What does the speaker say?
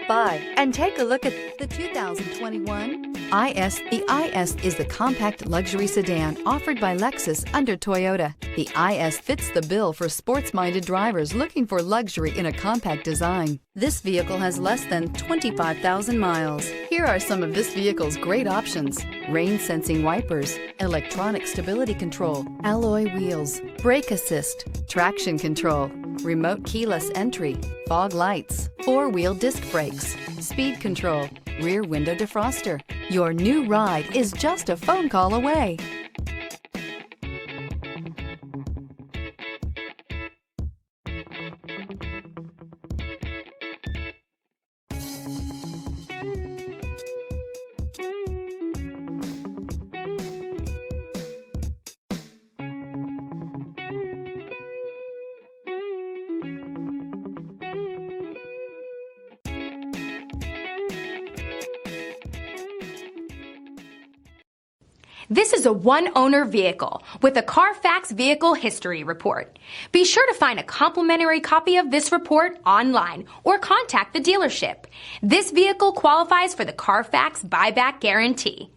by and take a look at the 2021 IS. The IS is the compact luxury sedan offered by Lexus under Toyota. The IS fits the bill for sports-minded drivers looking for luxury in a compact design. This vehicle has less than 25,000 miles. Here are some of this vehicle's great options: rain-sensing wipers, electronic stability control, alloy wheels, brake assist, traction control, remote keyless entry, fog lights, four-wheel disc brakes, speed control, rear window defroster. Your new ride is just a phone call away. This is a one-owner vehicle with a CARFAX Vehicle History Report. Be sure to find a complimentary copy of this report online or contact the dealership. This vehicle qualifies for the CARFAX Buyback Guarantee.